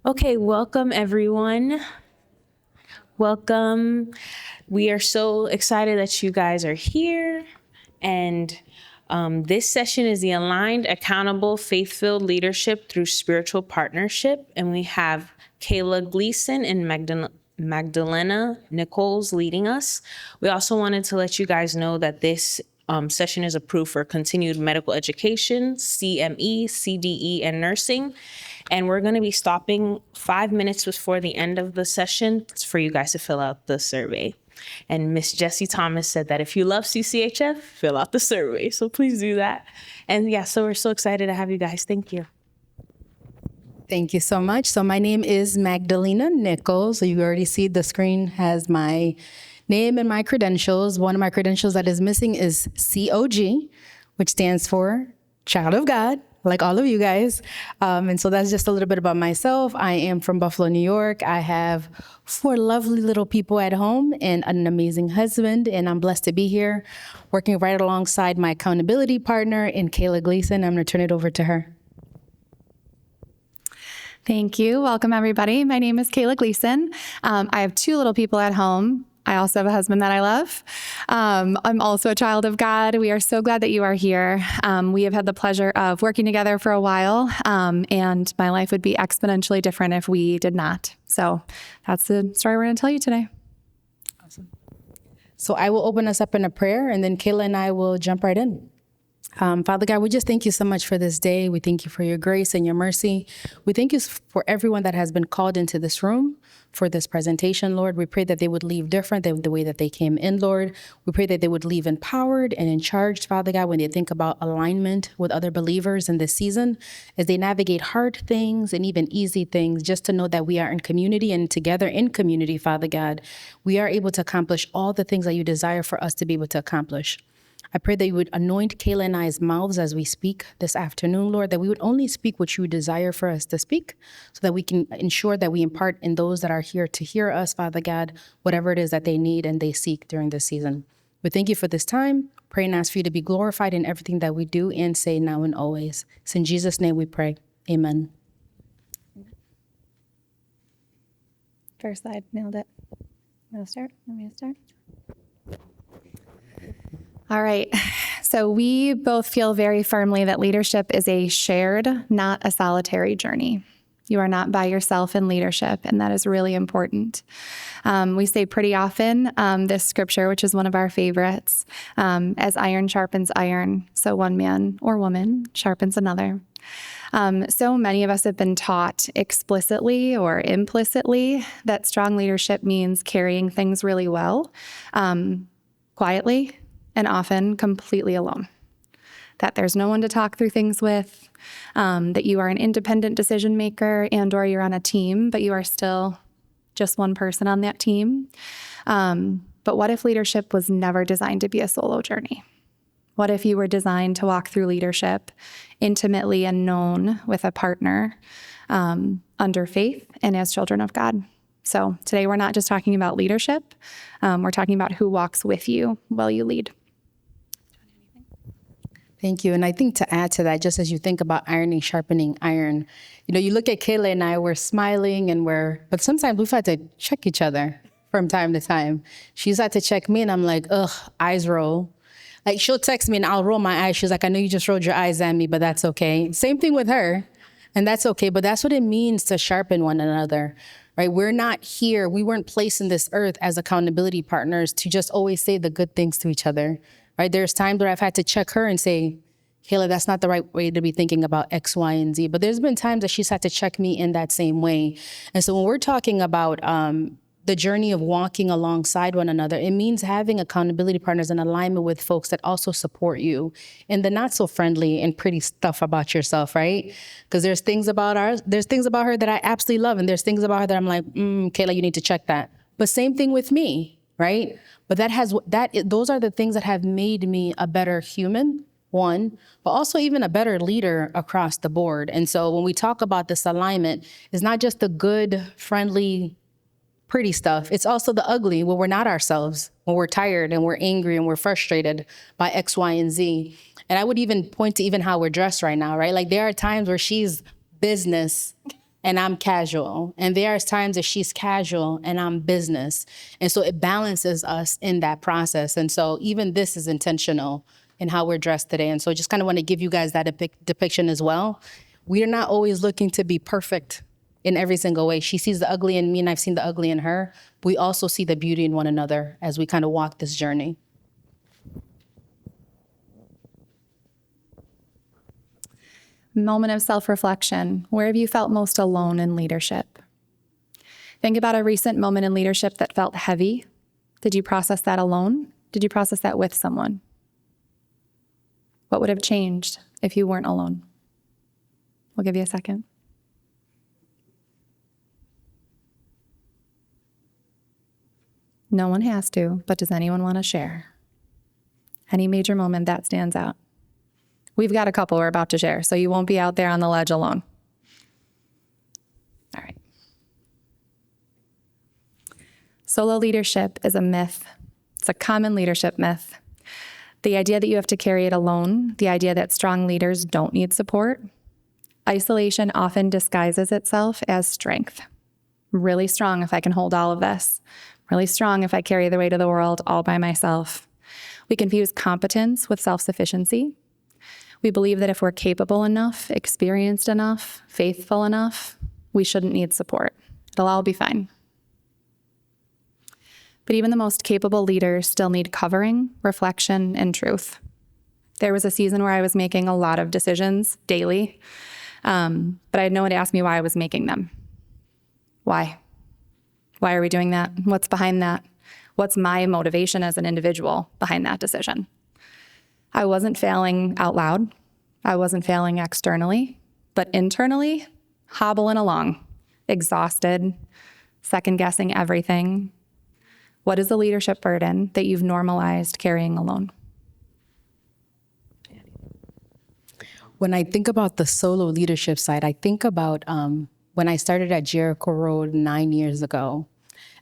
Okay, welcome everyone. Welcome. We are so excited that you guys are here. And this session is the Aligned, Accountable, Faith-Filled Leadership Through Spiritual Partnership. And we have Kayla Gleason and Magdalena Nichols leading us. We also wanted to let you guys know that this session is approved for continued medical education, CME, CDE, and nursing. And we're going to be stopping 5 minutes before the end of the session for you guys to fill out the survey. And Miss Jessie Thomas said that if you love CCHF, fill out the survey. So please do that. And yeah, so we're so excited to have you guys. Thank you. Thank you so much. So my name is Magdalena Nichols. So you already see the screen has my name and my credentials. One of my credentials that is missing is COG, which stands for Child of God, like all of you guys. And so that's just a little bit about myself. I am from Buffalo, New York. I have 4 lovely little people at home and an amazing husband, and I'm blessed to be here working right alongside my accountability partner in Kayla Gleason. I'm going to turn it over to her. Thank you. Welcome, everybody. My name is Kayla Gleason. I have 2 little people at home. I also have a husband that I love. I'm also a child of God. We are so glad that you are here. We have had the pleasure of working together for a while, and my life would be exponentially different if we did not. So that's the story we're going to tell you today. Awesome. So I will open us up in a prayer, and then Kayla and I will jump right in. Father God, we just thank you so much for this day. We thank you for your grace and your mercy. We thank you for everyone that has been called into this room for this presentation, Lord. We pray that they would leave different than the way that they came in, Lord. We pray that they would leave empowered and in charge, Father God, when they think about alignment with other believers in this season, as they navigate hard things and even easy things, just to know that we are in community and together in community, Father God, we are able to accomplish all the things that you desire for us to be able to accomplish. I pray that you would anoint Kayla and I's mouths as we speak this afternoon, Lord, that we would only speak what you desire for us to speak, so that we can ensure that we impart in those that are here to hear us, Father God, whatever it is that they need and they seek during this season. We thank you for this time. Pray and ask for you to be glorified in everything that we do and say now and always. It's in Jesus' name we pray. Amen. First slide, nailed it. Want me to start? All right. So we both feel very firmly that leadership is a shared, not a solitary journey. You are not by yourself in leadership, and that is really important. We say pretty often this scripture, which is one of our favorites, as iron sharpens iron, so one man or woman sharpens another. So many of us have been taught explicitly or implicitly that strong leadership means carrying things really well, quietly, and often completely alone. That there's no one to talk through things with, that you are an independent decision maker and or you're on a team, but you are still just one person on that team. But what if leadership was never designed to be a solo journey? What if you were designed to walk through leadership intimately and known with a partner under faith and as children of God? So today we're not just talking about leadership, we're talking about who walks with you while you lead. Thank you. And I think to add to that, just as you think about ironing, sharpening iron, you look at Kayla and I, we're smiling but sometimes we've had to check each other from time to time. She's had to check me and I'm like, ugh, eyes roll. Like she'll text me and I'll roll my eyes. She's like, I know you just rolled your eyes at me, but that's okay. Same thing with her. And that's okay. But that's what it means to sharpen one another, right? We're not here. We weren't placed in this earth as accountability partners to just always say the good things to each other. Right? There's times where I've had to check her and say, Kayla, that's not the right way to be thinking about X, Y, and Z. But there's been times that she's had to check me in that same way. And so when we're talking about the journey of walking alongside one another, it means having accountability partners in alignment with folks that also support you in the not so friendly and pretty stuff about yourself, right? Because there's things about her that I absolutely love. And there's things about her that I'm like, Kayla, you need to check that. But same thing with me, right? But those are the things that have made me a better human, one, but also even a better leader across the board. And so when we talk about this alignment, it's not just the good, friendly, pretty stuff. It's also the ugly when we're not ourselves, when we're tired and we're angry and we're frustrated by X, Y, and Z. And I would even point to even how we're dressed right now, right? Like there are times where she's business and I'm casual. And there are times that she's casual and I'm business. And so it balances us in that process. And so even this is intentional in how we're dressed today. And so I just kind of want to give you guys that depiction as well. We are not always looking to be perfect in every single way. She sees the ugly in me and I've seen the ugly in her. We also see the beauty in one another as we kind of walk this journey. Moment of self-reflection. Where have you felt most alone in leadership? Think about a recent moment in leadership that felt heavy. Did you process that alone? Did you process that with someone? What would have changed if you weren't alone? We'll give you a second. No one has to, but does anyone want to share? Any major moment that stands out? We've got a couple we're about to share, so you won't be out there on the ledge alone. All right. Solo leadership is a myth. It's a common leadership myth. The idea that you have to carry it alone, the idea that strong leaders don't need support. Isolation often disguises itself as strength. I'm really strong if I can hold all of this. Really strong if I carry the weight of the world all by myself. We confuse competence with self-sufficiency. We believe that if we're capable enough, experienced enough, faithful enough, we shouldn't need support. It'll all be fine. But even the most capable leaders still need covering, reflection, and truth. There was a season where I was making a lot of decisions daily, but I had no one to ask me why I was making them. Why? Why are we doing that? What's behind that? What's my motivation as an individual behind that decision? I wasn't failing out loud. I wasn't failing externally, but internally, hobbling along, exhausted, second-guessing everything. What is the leadership burden that you've normalized carrying alone? When I think about the solo leadership side, I think about when I started at Jericho Road 9 years ago.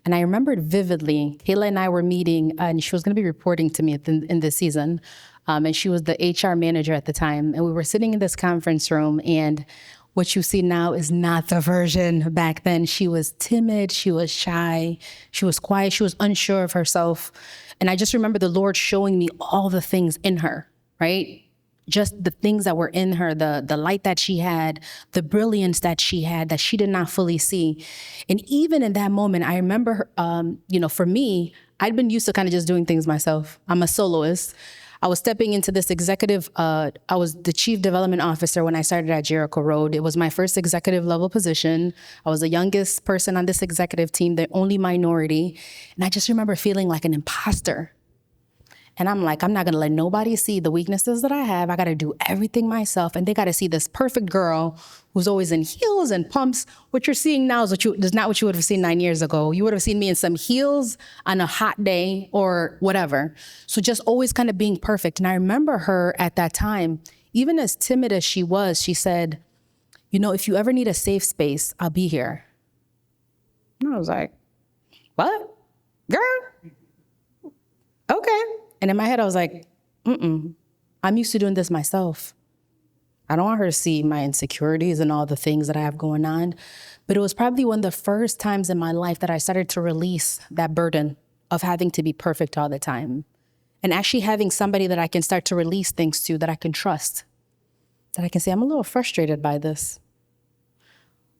And I remembered vividly, Kayla and I were meeting, and she was going to be reporting to me in this season. And she was the HR manager at the time. And we were sitting in this conference room, and what you see now is not the version back then. She was timid, she was shy, she was quiet, she was unsure of herself. And I just remember the Lord showing me all the things in her, right? Just the things that were in her, the light that she had, the brilliance that she had that she did not fully see. And even in that moment, I remember, for me, I'd been used to kind of just doing things myself. I'm a soloist. I was stepping into this executive, I was the chief development officer when I started at Jericho Road. It was my first executive level position. I was the youngest person on this executive team, the only minority. And I just remember feeling like an imposter. And I'm like, I'm not going to let nobody see the weaknesses that I have. I got to do everything myself. And they got to see this perfect girl who's always in heels and pumps. What you're seeing now is not what you would have seen 9 years ago. You would have seen me in some heels on a hot day or whatever. So just always kind of being perfect. And I remember her at that time, even as timid as she was, she said, if you ever need a safe space, I'll be here. And I was like, what? Girl? Okay. And in my head, I was like, I'm used to doing this myself. I don't want her to see my insecurities and all the things that I have going on. But it was probably one of the first times in my life that I started to release that burden of having to be perfect all the time. And actually having somebody that I can start to release things to, that I can trust. That I can say, I'm a little frustrated by this.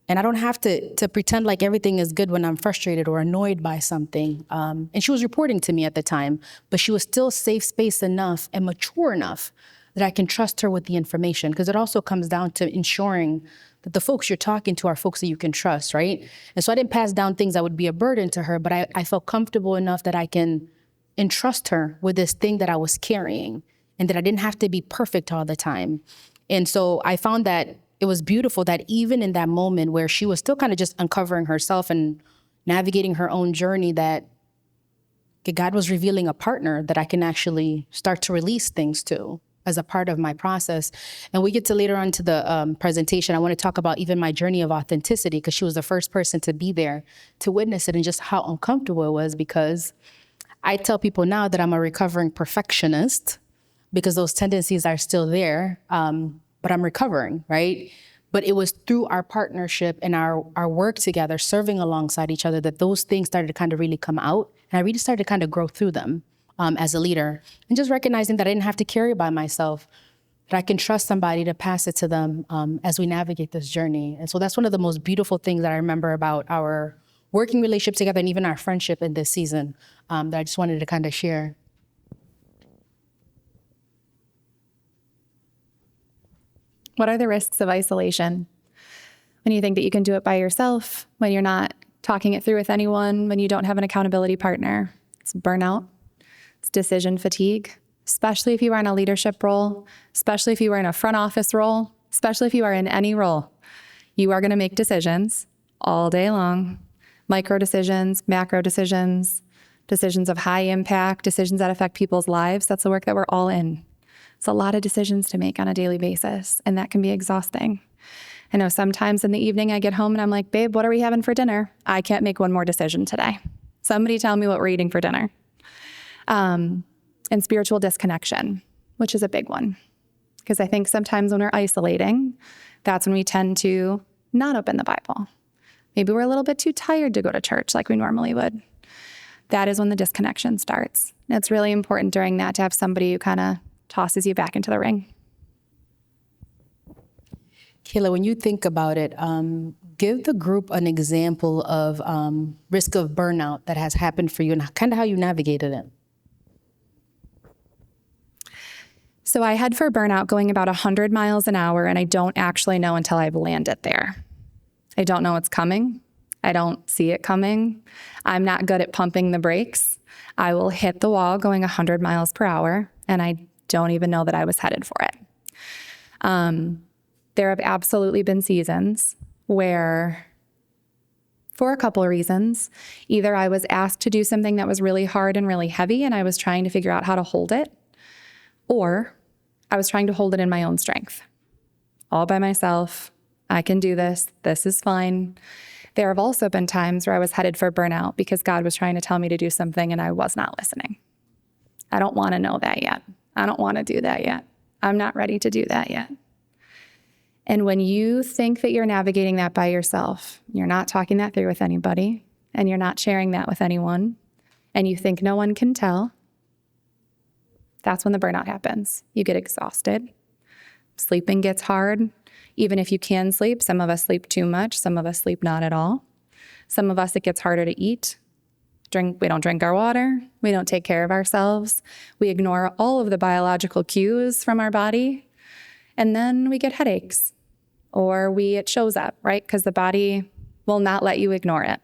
And I don't have to pretend like everything is good when I'm frustrated or annoyed by something. And she was reporting to me at the time, but she was still safe space enough and mature enough that I can trust her with the information. Because it also comes down to ensuring that the folks you're talking to are folks that you can trust, right? And so I didn't pass down things that would be a burden to her, but I felt comfortable enough that I can entrust her with this thing that I was carrying and that I didn't have to be perfect all the time. And so I found that it was beautiful that even in that moment where she was still kind of just uncovering herself and navigating her own journey, that God was revealing a partner that I can actually start to release things to as a part of my process. And we get to later on to the presentation, I want to talk about even my journey of authenticity, because she was the first person to be there to witness it and just how uncomfortable it was, because I tell people now that I'm a recovering perfectionist because those tendencies are still there. But I'm recovering, right? But it was through our partnership and our work together, serving alongside each other, that those things started to kind of really come out. And I really started to kind of grow through them as a leader. And just recognizing that I didn't have to carry it by myself, that I can trust somebody to pass it to them as we navigate this journey. And so that's one of the most beautiful things that I remember about our working relationship together and even our friendship in this season that I just wanted to kind of share. What are the risks of isolation? When you think that you can do it by yourself, when you're not talking it through with anyone, when you don't have an accountability partner. It's burnout, it's decision fatigue, especially if you are in a leadership role, especially if you are in a front office role, especially if you are in any role. You are going to make decisions all day long, micro decisions, macro decisions, decisions of high impact, decisions that affect people's lives. That's the work that we're all in. It's a lot of decisions to make on a daily basis, and that can be exhausting. I know sometimes in the evening I get home and I'm like, babe, what are we having for dinner? I can't make one more decision today. Somebody tell me what we're eating for dinner. And spiritual disconnection, which is a big one. Because I think sometimes when we're isolating, that's when we tend to not open the Bible. Maybe we're a little bit too tired to go to church like we normally would. That is when the disconnection starts. And it's really important during that to have somebody who kind of tosses you back into the ring. Kayla, when you think about it, give the group an example of risk of burnout that has happened for you and kind of how you navigated it. So I head for burnout going about 100 miles an hour, and I don't actually know until I've landed there. I don't know it's coming. I don't see it coming. I'm not good at pumping the brakes. I will hit the wall going 100 miles per hour, and I don't even know that I was headed for it. There have absolutely been seasons where, for a couple of reasons, either I was asked to do something that was really hard and really heavy, and I was trying to figure out how to hold it, or I was trying to hold it in my own strength. All by myself. I can do this. This is fine. There have also been times where I was headed for burnout because God was trying to tell me to do something and I was not listening. I don't want to know that yet. I don't want to do that yet. I'm not ready to do that yet. And when you think that you're navigating that by yourself, you're not talking that through with anybody, and you're not sharing that with anyone, and you think no one can tell, that's when the burnout happens. You get exhausted. Sleeping gets hard. Even if you can sleep, some of us sleep too much. Some of us sleep not at all. Some of us, it gets harder to eat. We don't drink our water. We don't take care of ourselves. We ignore all of the biological cues from our body. And then we get headaches, or it shows up, right? Because the body will not let you ignore it.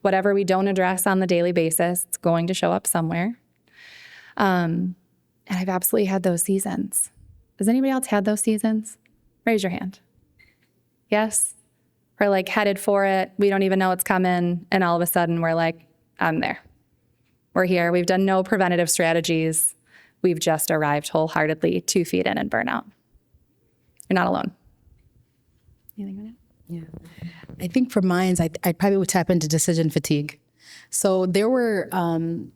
Whatever we don't address on the daily basis, it's going to show up somewhere. And I've absolutely had those seasons. Has anybody else had those seasons? Raise your hand. Yes? We're like headed for it. We don't even know it's coming. And all of a sudden we're like, I'm there. We're here. We've done no preventative strategies. We've just arrived wholeheartedly 2 feet in and burnout. You're not alone. Anything on it? Yeah. I think for mine, I probably would tap into decision fatigue. So there were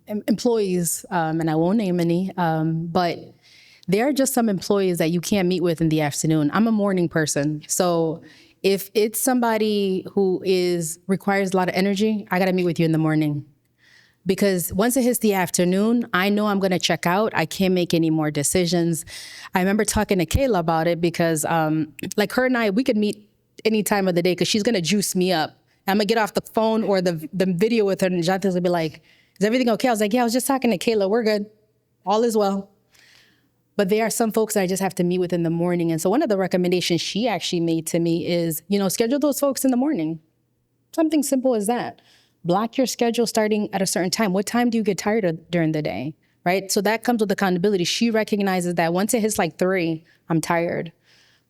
employees, and I won't name any, but there are just some employees that you can't meet with in the afternoon. I'm a morning person. So if it's somebody who requires a lot of energy, I got to meet with you in the morning. Because once it hits the afternoon, I know I'm going to check out. I can't make any more decisions. I remember talking to Kayla about it because like her and I, we could meet any time of the day because she's going to juice me up. I'm going to get off the phone or the video with her and Jonathan's going to be like, is everything okay? I was like, yeah, I was just talking to Kayla. We're good. All is well. But there are some folks that I just have to meet with in the morning. And so one of the recommendations she actually made to me is, schedule those folks in the morning. Something simple as that. Block your schedule starting at a certain time. What time do you get tired during the day, right? So that comes with accountability. She recognizes that once it hits like 3, I'm tired.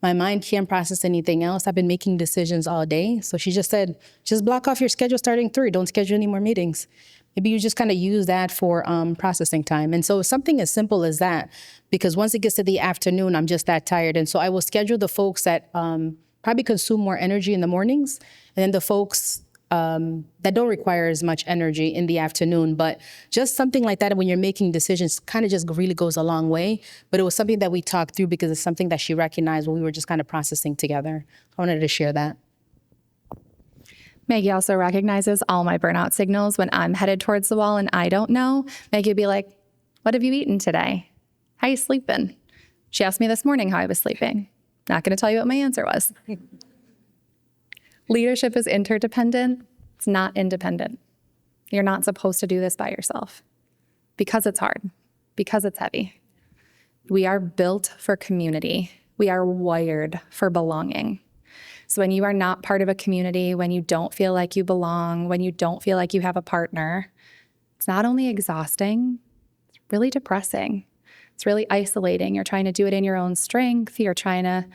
My mind can't process anything else. I've been making decisions all day. So she just said, just block off your schedule starting 3. Don't schedule any more meetings. Maybe you just kind of use that for processing time. And so something as simple as that, because once it gets to the afternoon, I'm just that tired. And so I will schedule the folks that probably consume more energy in the mornings, and then the folks that don't require as much energy in the afternoon. But just something like that when you're making decisions kind of just really goes a long way. But it was something that we talked through because it's something that she recognized when we were just kind of processing together. I wanted to share that. Maggie also recognizes all my burnout signals when I'm headed towards the wall and I don't know. Maggie would be like, what have you eaten today? How you sleeping? She asked me this morning how I was sleeping. Not going to tell you what my answer was. Leadership is interdependent. It's not independent. You're not supposed to do this by yourself because it's hard, because it's heavy. We are built for community. We are wired for belonging. So when you are not part of a community, when you don't feel like you belong, when you don't feel like you have a partner, it's not only exhausting, it's really depressing. It's really isolating. You're trying to do it in your own strength. You're trying to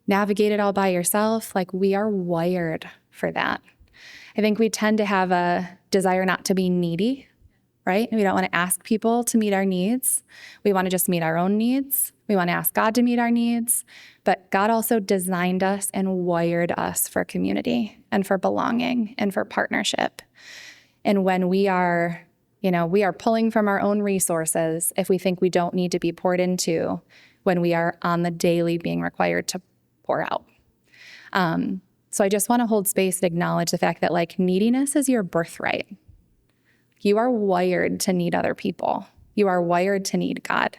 navigate it all by yourself. Like, we are wired for that. I think we tend to have a desire not to be needy, right? We don't want to ask people to meet our needs. We want to just meet our own needs. We want to ask God to meet our needs. But God also designed us and wired us for community and for belonging and for partnership. And when we are pulling from our own resources if we think we don't need to be poured into, when we are on the daily being required to pour out. So I just want to hold space and acknowledge the fact that, like, neediness is your birthright. You are wired to need other people. You are wired to need God.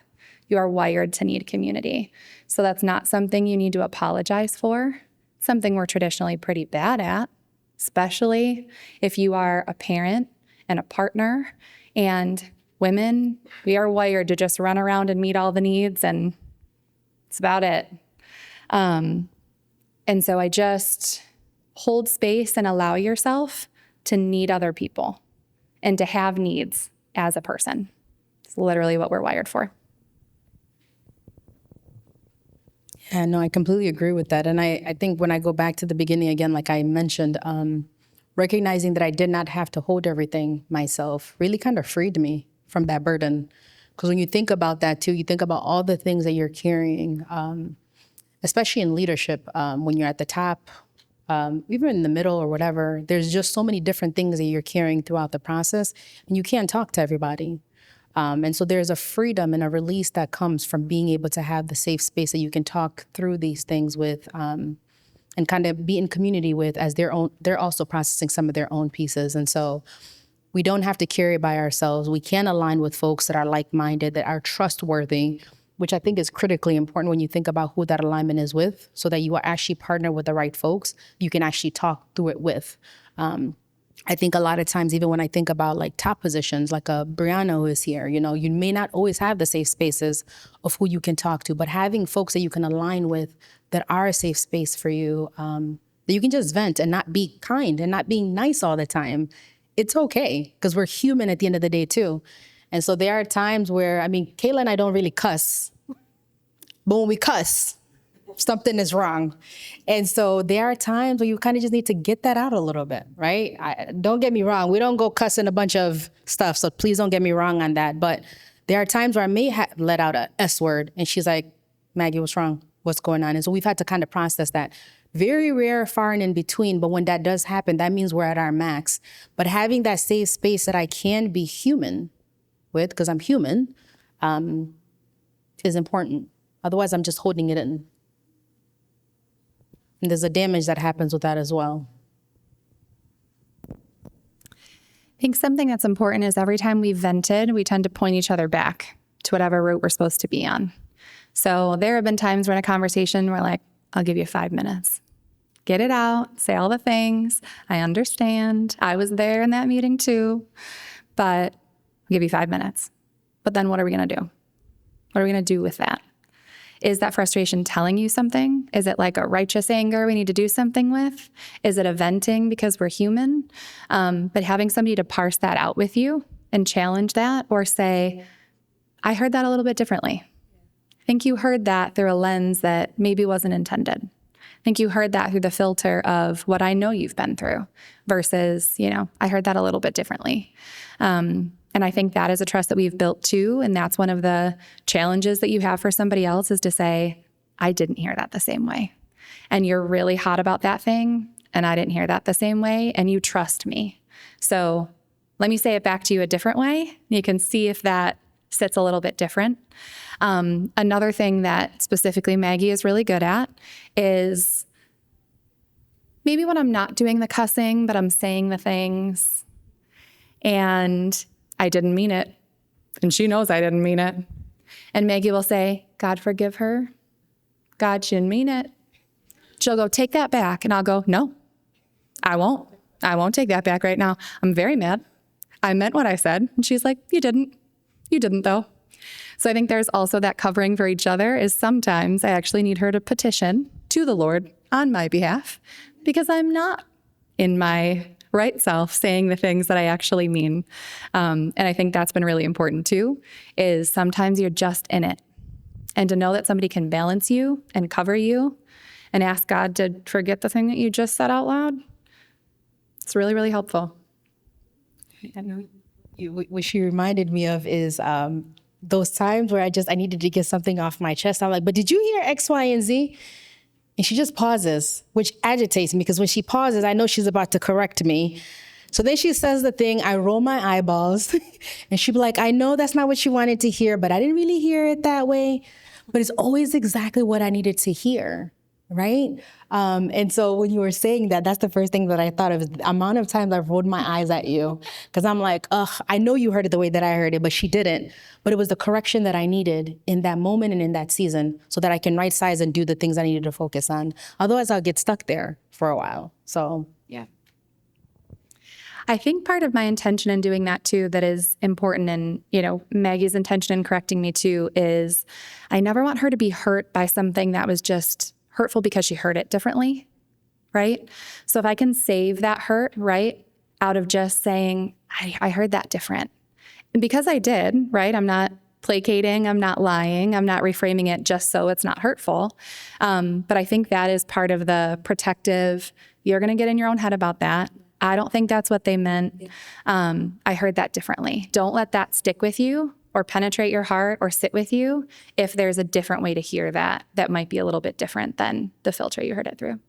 You are wired to need community. So that's not something you need to apologize for. It's something we're traditionally pretty bad at, especially if you are a parent and a partner. And women, we are wired to just run around and meet all the needs, and that's about it. And so I just hold space and allow yourself to need other people and to have needs as a person. It's literally what we're wired for. Yeah, no, I completely agree with that. And I think when I go back to the beginning again, like I mentioned, recognizing that I did not have to hold everything myself really kind of freed me from that burden. Because when you think about that too, you think about all the things that you're carrying, especially in leadership, when you're at the top, even in the middle or whatever, there's just so many different things that you're carrying throughout the process, and you can't talk to everybody. And so there's a freedom and a release that comes from being able to have the safe space that you can talk through these things with, and kind of be in community with, as they're also processing some of their own pieces. And so we don't have to carry it by ourselves. We can align with folks that are like-minded, that are trustworthy, which I think is critically important when you think about who that alignment is with, so that you are actually partnered with the right folks you can actually talk through it with. I think a lot of times, even when I think about like top positions, like a Brianna who is here, you may not always have the safe spaces of who you can talk to, but having folks that you can align with that are a safe space for you, that you can just vent and not be kind and not being nice all the time. It's okay, because we're human at the end of the day too. And so there are times where, Kayla and I don't really cuss, but when we cuss, something is wrong. And so there are times where you kind of just need to get that out a little bit, right? Don't get me wrong. We don't go cussing a bunch of stuff, so please don't get me wrong on that. But there are times where I may let out a S word, and she's like, Maggie, what's wrong? What's going on? And so we've had to kind of process that. Very rare, far and in between, but when that does happen, that means we're at our max. But having that safe space that I can be human with, because I'm human, is important. Otherwise, I'm just holding it in. And there's a damage that happens with that as well. I think something that's important is every time we've vented, we tend to point each other back to whatever route we're supposed to be on. So there have been times we're in a conversation where, like, I'll give you 5 minutes. Get it out, say all the things. I understand. I was there in that meeting too, but I'll give you 5 minutes. But then what are we going to do? What are we going to do with that? Is that frustration telling you something? Is it like a righteous anger we need to do something with? Is it a venting because we're human? But having somebody to parse that out with you and challenge that, or say, I heard that a little bit differently. I think you heard that through a lens that maybe wasn't intended. I think you heard that through the filter of what I know you've been through versus, I heard that a little bit differently. And I think that is a trust that we've built too. And that's one of the challenges that you have for somebody else, is to say, I didn't hear that the same way. And you're really hot about that thing. and I didn't hear that the same way, and you trust me. So let me say it back to you a different way. You can see if that sits a little bit different. Another thing that specifically Maggie is really good at is maybe when I'm not doing the cussing, but I'm saying the things and I didn't mean it. And she knows I didn't mean it. And Maggie will say, God, forgive her. God, she didn't mean it. She'll go, take that back. And I'll go, no, I won't. I won't take that back right now. I'm very mad. I meant what I said. And she's like, you didn't. You didn't, though. So I think there's also that covering for each other is sometimes I actually need her to petition to the Lord on my behalf because I'm not in my right self saying the things that I actually mean. And I think that's been really important too, is sometimes you're just in it. And to know that somebody can balance you and cover you and ask God to forget the thing that you just said out loud, it's really, really helpful. What she reminded me of is those times where I needed to get something off my chest. I'm like, but did you hear X, Y, and Z? And she just pauses, which agitates me because when she pauses, I know she's about to correct me. So then she says the thing, I roll my eyeballs and she'd be like, I know that's not what you wanted to hear, but I didn't really hear it that way. But it's always exactly what I needed to hear, right? And so when you were saying that, that's the first thing that I thought of, the amount of times I've rolled my eyes at you, because I'm like, I know you heard it the way that I heard it, but she didn't. But it was the correction that I needed in that moment and in that season so that I can right size and do the things I needed to focus on. Otherwise, I'll get stuck there for a while. So, yeah. I think part of my intention in doing that too, that is important, and Maggie's intention in correcting me too, is I never want her to be hurt by something that was just hurtful because she heard it differently, right? So if I can save that hurt, right, out of just saying, I heard that different. And because I did, right, I'm not placating, I'm not lying, I'm not reframing it just so it's not hurtful. But I think that is part of the protective, you're going to get in your own head about that. I don't think that's what they meant. I heard that differently. Don't let that stick with you or penetrate your heart or sit with you if there's a different way to hear that might be a little bit different than the filter you heard it through.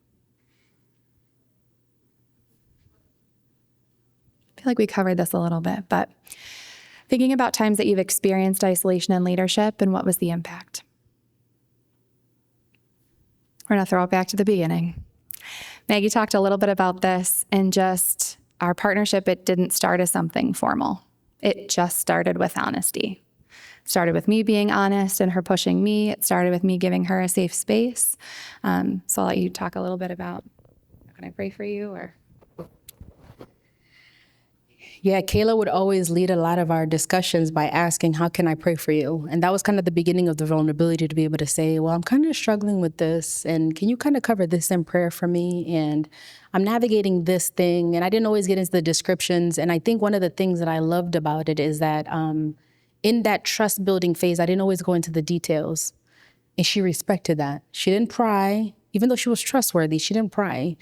I feel like we covered this a little bit, but thinking about times that you've experienced isolation in leadership and what was the impact. We're going to throw it back to the beginning. Maggie talked a little bit about this and just our partnership. It didn't start as something formal. It just started with honesty. It started with me being honest and her pushing me. It started with me giving her a safe space. So I'll let you talk a little bit about, can I pray for you or? Yeah, Kayla would always lead a lot of our discussions by asking, how can I pray for you? And that was kind of the beginning of the vulnerability to be able to say, well, I'm kind of struggling with this. And can you kind of cover this in prayer for me? And I'm navigating this thing. And I didn't always get into the descriptions. And I think one of the things that I loved about it is that in that trust building phase, I didn't always go into the details. And she respected that. She didn't pry, even though she was trustworthy, she didn't pry.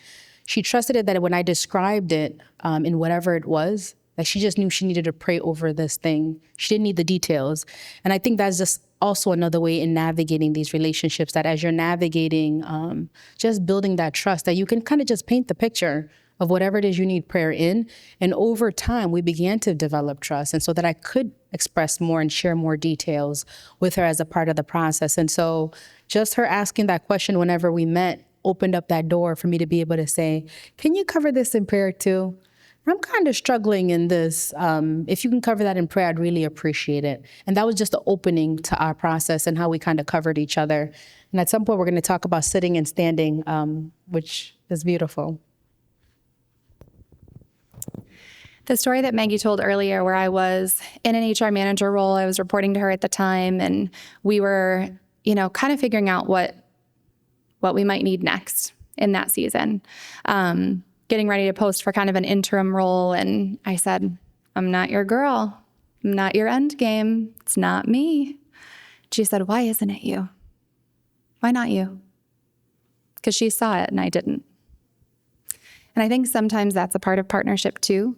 She trusted it that when I described it in whatever it was, like she just knew she needed to pray over this thing. She didn't need the details. And I think that's just also another way in navigating these relationships, that as you're navigating, just building that trust, that you can kind of just paint the picture of whatever it is you need prayer in. And over time, we began to develop trust. And so that I could express more and share more details with her as a part of the process. And so just her asking that question whenever we met opened up that door for me to be able to say, can you cover this in prayer too? I'm kind of struggling in this. If you can cover that in prayer, I'd really appreciate it. And that was just the opening to our process and how we kind of covered each other. And at some point, we're going to talk about sitting and standing, which is beautiful. The story that Maggie told earlier, where I was in an HR manager role, I was reporting to her at the time, and we were, kind of figuring out what we might need next in that season. Getting ready to post for kind of an interim role. And I said, I'm not your girl. I'm not your end game. It's not me. She said, why isn't it you? Why not you? Because she saw it and I didn't. And I think sometimes that's a part of partnership too,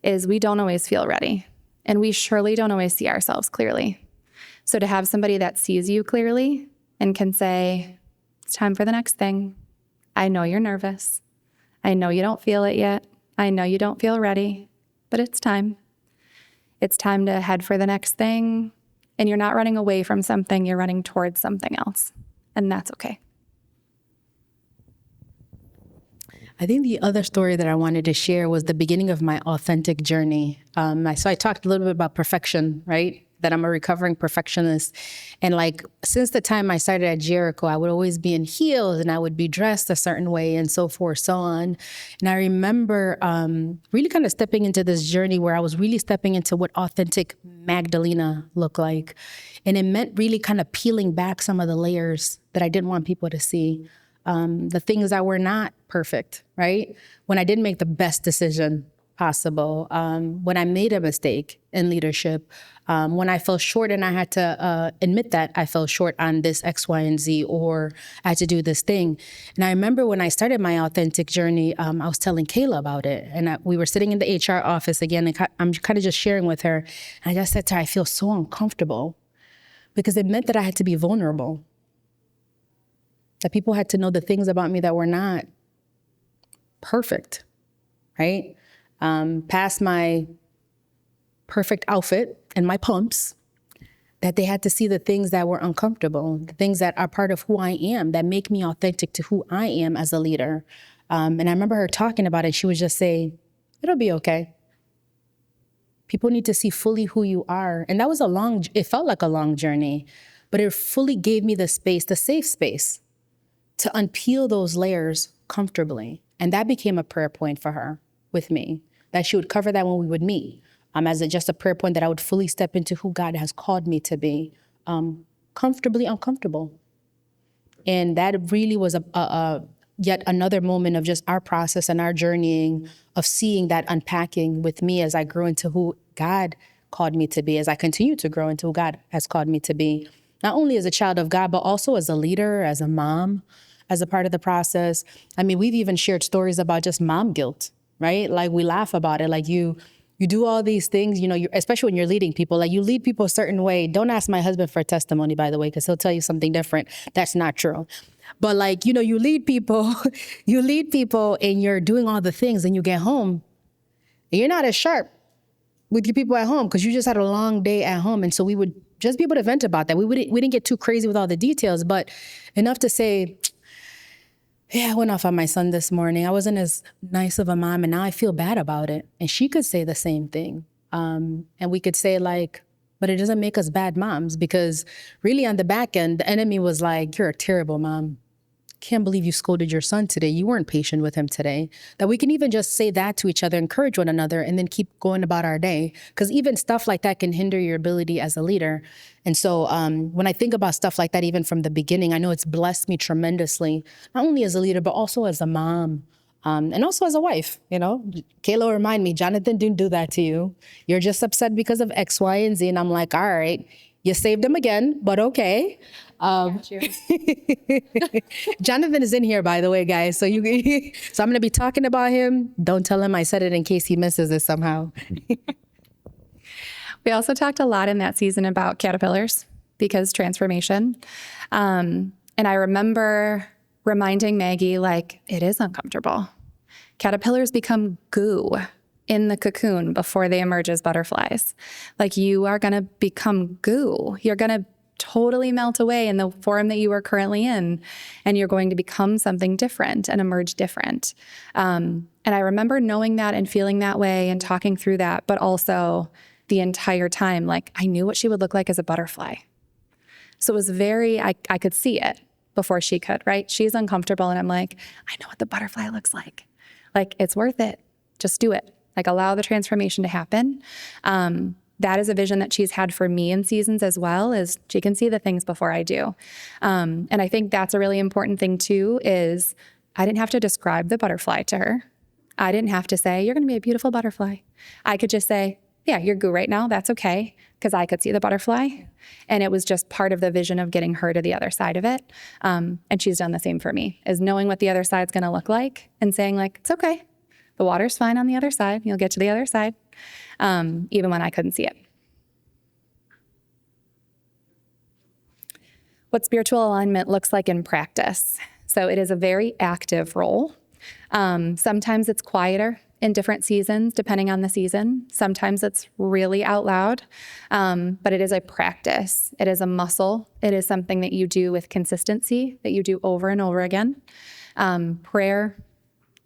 is we don't always feel ready. And we surely don't always see ourselves clearly. So to have somebody that sees you clearly and can say, it's time for the next thing. I know you're nervous. I know you don't feel it yet. I know you don't feel ready, but it's time. It's time to head for the next thing. And you're not running away from something, you're running towards something else. And that's okay. I think the other story that I wanted to share was the beginning of my authentic journey. So I talked a little bit about perfection, right? That I'm a recovering perfectionist. And like, since the time I started at Jericho, I would always be in heels and I would be dressed a certain way and so forth, so on. And I remember really kind of stepping into this journey where I was really stepping into what authentic Magdalena looked like. And it meant really kind of peeling back some of the layers that I didn't want people to see. The things that were not perfect, right? When I didn't make the best decision possible, when I made a mistake in leadership, when I fell short and I had to admit that I fell short on this X, Y, and Z, or I had to do this thing. And I remember when I started my authentic journey, I was telling Kayla about it. And we were sitting in the HR office again, and I'm kind of just sharing with her. And I just said to her, I feel so uncomfortable because it meant that I had to be vulnerable. That people had to know the things about me that were not perfect, right? Past my perfect outfit and my pumps, that they had to see the things that were uncomfortable, the things that are part of who I am, that make me authentic to who I am as a leader. And I remember her talking about it. She would just say, it'll be okay. People need to see fully who you are. And that was it felt like a long journey, but it fully gave me the space, the safe space, to unpeel those layers comfortably. And that became a prayer point for her with me, that she would cover that when we would meet, as just a prayer point that I would fully step into who God has called me to be, comfortably uncomfortable. And that really was yet another moment of just our process and our journeying of seeing that unpacking with me as I grew into who God called me to be, as I continue to grow into who God has called me to be, not only as a child of God, but also as a leader, as a mom, as a part of the process. I mean, we've even shared stories about just mom guilt, right? Like, we laugh about it. Like, you do all these things, especially when you're leading people, like you lead people a certain way. Don't ask my husband for a testimony, by the way, because he'll tell you something different. That's not true. But like, you lead people, and you're doing all the things, and you get home and you're not as sharp with your people at home because you just had a long day at home. And so we would just be able to vent about that. We didn't get too crazy with all the details, but enough to say, yeah, I went off on my son this morning. I wasn't as nice of a mom, and now I feel bad about it. And she could say the same thing. And we could say like, but it doesn't make us bad moms, because really on the back end, the enemy was like, you're a terrible mom. Can't believe you scolded your son today. You weren't patient with him today. That we can even just say that to each other, encourage one another, and then keep going about our day. Because even stuff like that can hinder your ability as a leader. And so when I think about stuff like that, even from the beginning, I know it's blessed me tremendously, not only as a leader, but also as a mom. And also as a wife, Kayla will remind me, Jonathan didn't do that to you. You're just upset because of X, Y, and Z. And I'm like, all right, you saved him again, but okay. Jonathan is in here, by the way, guys. So I'm going to be talking about him. Don't tell him I said it in case he misses it somehow. We also talked a lot in that season about caterpillars, because transformation. And I remember reminding Maggie, like, it is uncomfortable. Caterpillars become goo in the cocoon before they emerge as butterflies. Like, you are going to become goo. You're going to totally melt away in the form that you are currently in, and you're going to become something different and emerge different. And I remember knowing that and feeling that way and talking through that, but also the entire time, like, I knew what she would look like as a butterfly. So it was I could see it before she could, right? She's uncomfortable, and I'm like, I know what the butterfly looks like. Like, it's worth it. Just do it. Like, allow the transformation to happen. That is a vision that she's had for me in seasons as well, is she can see the things before I do. And I think that's a really important thing too, is I didn't have to describe the butterfly to her. I didn't have to say, you're going to be a beautiful butterfly. I could just say, yeah, you're goo right now. That's okay. Because I could see the butterfly. And it was just part of the vision of getting her to the other side of it. And she's done the same for me, is knowing what the other side's going to look like and saying like, it's okay. The water's fine on the other side. You'll get to the other side. Even when I couldn't see it. What spiritual alignment looks like in practice. So it is a very active role. Sometimes it's quieter in different seasons, depending on the season. Sometimes it's really out loud, but it is a practice. It is a muscle. It is something that you do with consistency, that you do over and over again. Prayer,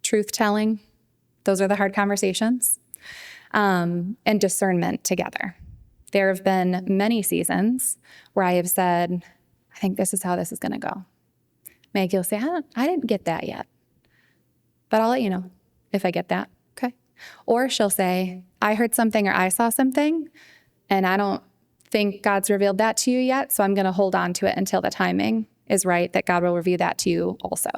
truth-telling, those are the hard conversations, and discernment together. There have been many seasons where I have said, I think this is how this is going to go. Maggie will say, I didn't get that yet, but I'll let you know if I get that. Okay. Or she'll say, I heard something or I saw something, and I don't think God's revealed that to you yet, so I'm going to hold on to it until the timing is right that God will reveal that to you also.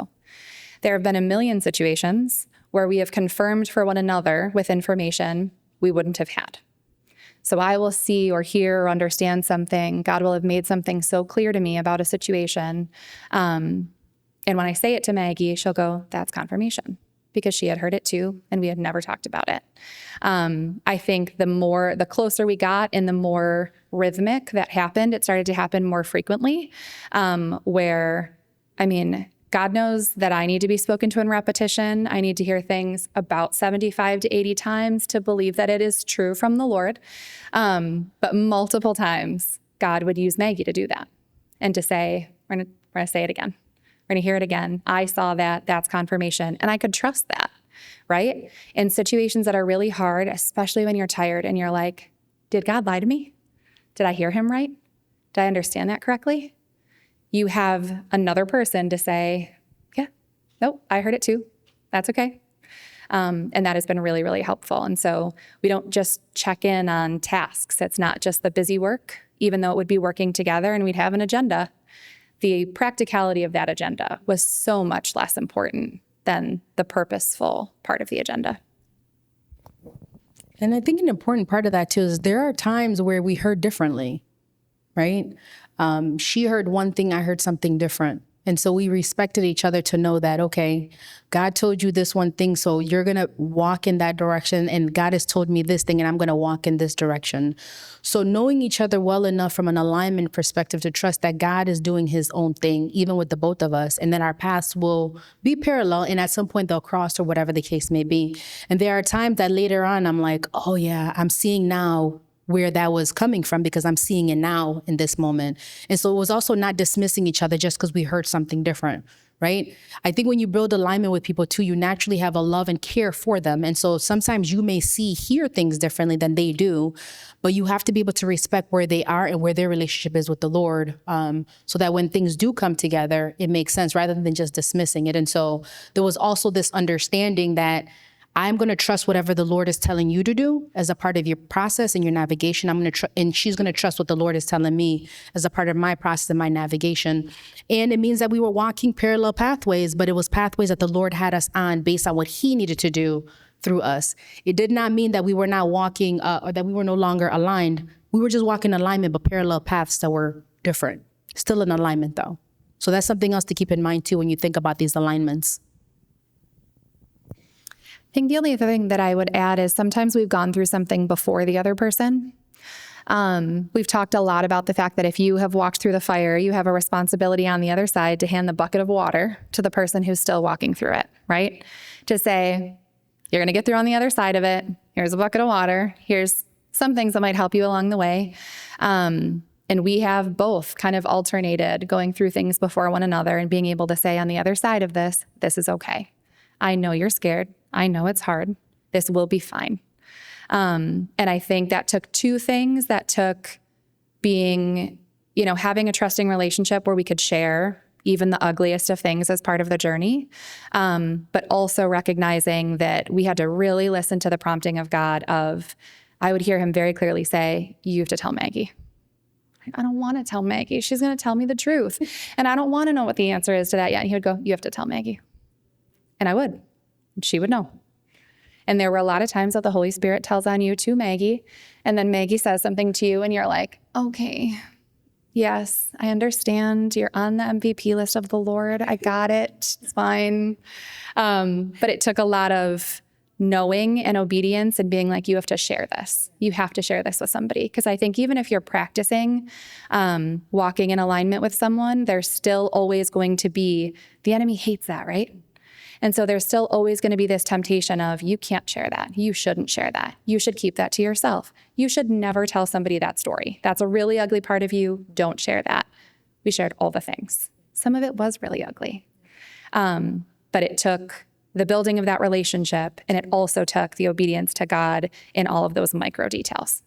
There have been a million situations where we have confirmed for one another with information we wouldn't have had. So I will see or hear or understand something. God will have made something so clear to me about a situation. And when I say it to Maggie, she'll go, that's confirmation, because she had heard it too, and we had never talked about it. I think the closer we got and the more rhythmic that happened, it started to happen more frequently, God knows that I need to be spoken to in repetition. I need to hear things about 75 to 80 times to believe that it is true from the Lord. But multiple times, God would use Maggie to do that and to say, we're going to say it again. We're going to hear it again. I saw that. That's confirmation. And I could trust that, right? In situations that are really hard, especially when you're tired and you're like, did God lie to me? Did I hear him right? Did I understand that correctly? You have another person to say, yeah, nope, I heard it too. That's okay. And that has been really, really helpful. And so we don't just check in on tasks. It's not just the busy work, even though it would be working together and we'd have an agenda. The practicality of that agenda was so much less important than the purposeful part of the agenda. And I think an important part of that too is there are times where we heard differently, right? She heard one thing, I heard something different. And so we respected each other to know that, okay, God told you this one thing, so you're going to walk in that direction, and God has told me this thing, and I'm going to walk in this direction. So knowing each other well enough from an alignment perspective to trust that God is doing his own thing, even with the both of us, and then our paths will be parallel, and at some point they'll cross or whatever the case may be. And there are times that later on I'm like, oh yeah, I'm seeing now where that was coming from because I'm seeing it now in this moment. And so it was also not dismissing each other just because we heard something different, right? I think when you build alignment with people too, you naturally have a love and care for them. And so sometimes you may hear things differently than they do, but you have to be able to respect where they are and where their relationship is with the Lord, so that when things do come together, it makes sense rather than just dismissing it. And so there was also this understanding that I'm going to trust whatever the Lord is telling you to do as a part of your process and your navigation. And she's going to trust what the Lord is telling me as a part of my process and my navigation. And it means that we were walking parallel pathways, but it was pathways that the Lord had us on based on what he needed to do through us. It did not mean that we were not walking or that we were no longer aligned. We were just walking in alignment, but parallel paths that were different. Still in alignment though. So that's something else to keep in mind too when you think about these alignments. I think the only other thing that I would add is sometimes we've gone through something before the other person. We've talked a lot about the fact that if you have walked through the fire, you have a responsibility on the other side to hand the bucket of water to the person who's still walking through it, right? To say, you're going to get through on the other side of it. Here's a bucket of water. Here's some things that might help you along the way. And we have both kind of alternated going through things before one another and being able to say on the other side of this, this is okay. I know you're scared. I know it's hard. This will be fine. And I think that took two things. That took being, having a trusting relationship where we could share even the ugliest of things as part of the journey, but also recognizing that we had to really listen to the prompting of God I would hear him very clearly say, you have to tell Maggie. I don't want to tell Maggie. She's going to tell me the truth. And I don't want to know what the answer is to that yet. And he would go, you have to tell Maggie. And I would. She would know. And there were a lot of times that the Holy Spirit tells on you to Maggie, and then Maggie says something to you and you're like, okay, yes, I understand. You're on the MVP list of the Lord. I got it. It's fine. But it took a lot of knowing and obedience and being like, you have to share this. You have to share this with somebody. Because I think even if you're practicing walking in alignment with someone, there's still always going to be, the enemy hates that, right? And so there's still always going to be this temptation of, you can't share that. You shouldn't share that. You should keep that to yourself. You should never tell somebody that story. That's a really ugly part of you. Don't share that. We shared all the things. Some of it was really ugly. But it took the building of that relationship, and it also took the obedience to God in all of those micro details.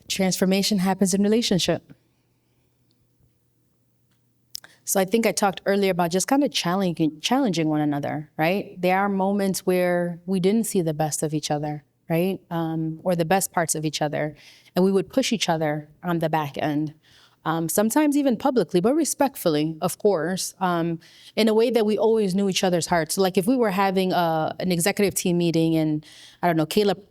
Transformation happens in relationship. So I think I talked earlier about just kind of challenging one another, right? There are moments where we didn't see the best of each other, right? Or the best parts of each other. And we would push each other on the back end. Sometimes even publicly, but respectfully, of course, in a way that we always knew each other's hearts. So like if we were having an executive team meeting and, I don't know, Caleb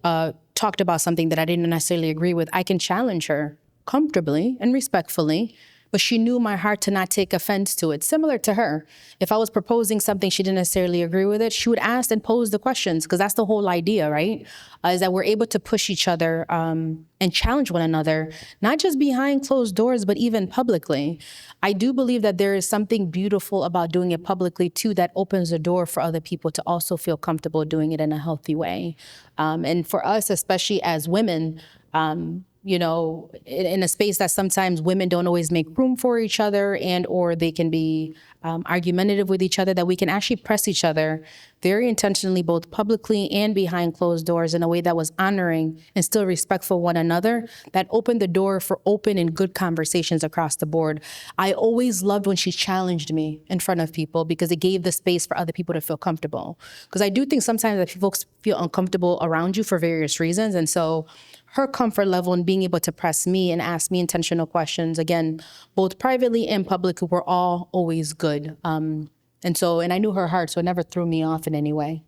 talked about something that I didn't necessarily agree with, I can challenge her comfortably and respectfully, but she knew my heart to not take offense to it. Similar to her, if I was proposing something she didn't necessarily agree with it, she would ask and pose the questions, because that's the whole idea, right? Is that we're able to push each other and challenge one another, not just behind closed doors, but even publicly. I do believe that there is something beautiful about doing it publicly too, that opens the door for other people to also feel comfortable doing it in a healthy way. And for us, especially as women, you know, in a space that sometimes women don't always make room for each other, and or they can be argumentative with each other, that we can actually press each other very intentionally, both publicly and behind closed doors, in a way that was honoring and still respectful one another, that opened the door for open and good conversations across the board. I always loved when she challenged me in front of people, because it gave the space for other people to feel comfortable. Because I do think sometimes that folks feel uncomfortable around you for various reasons. And so her comfort level in being able to press me and ask me intentional questions, again, both privately and publicly, were all always good. And I knew her heart, so it never threw me off in any way.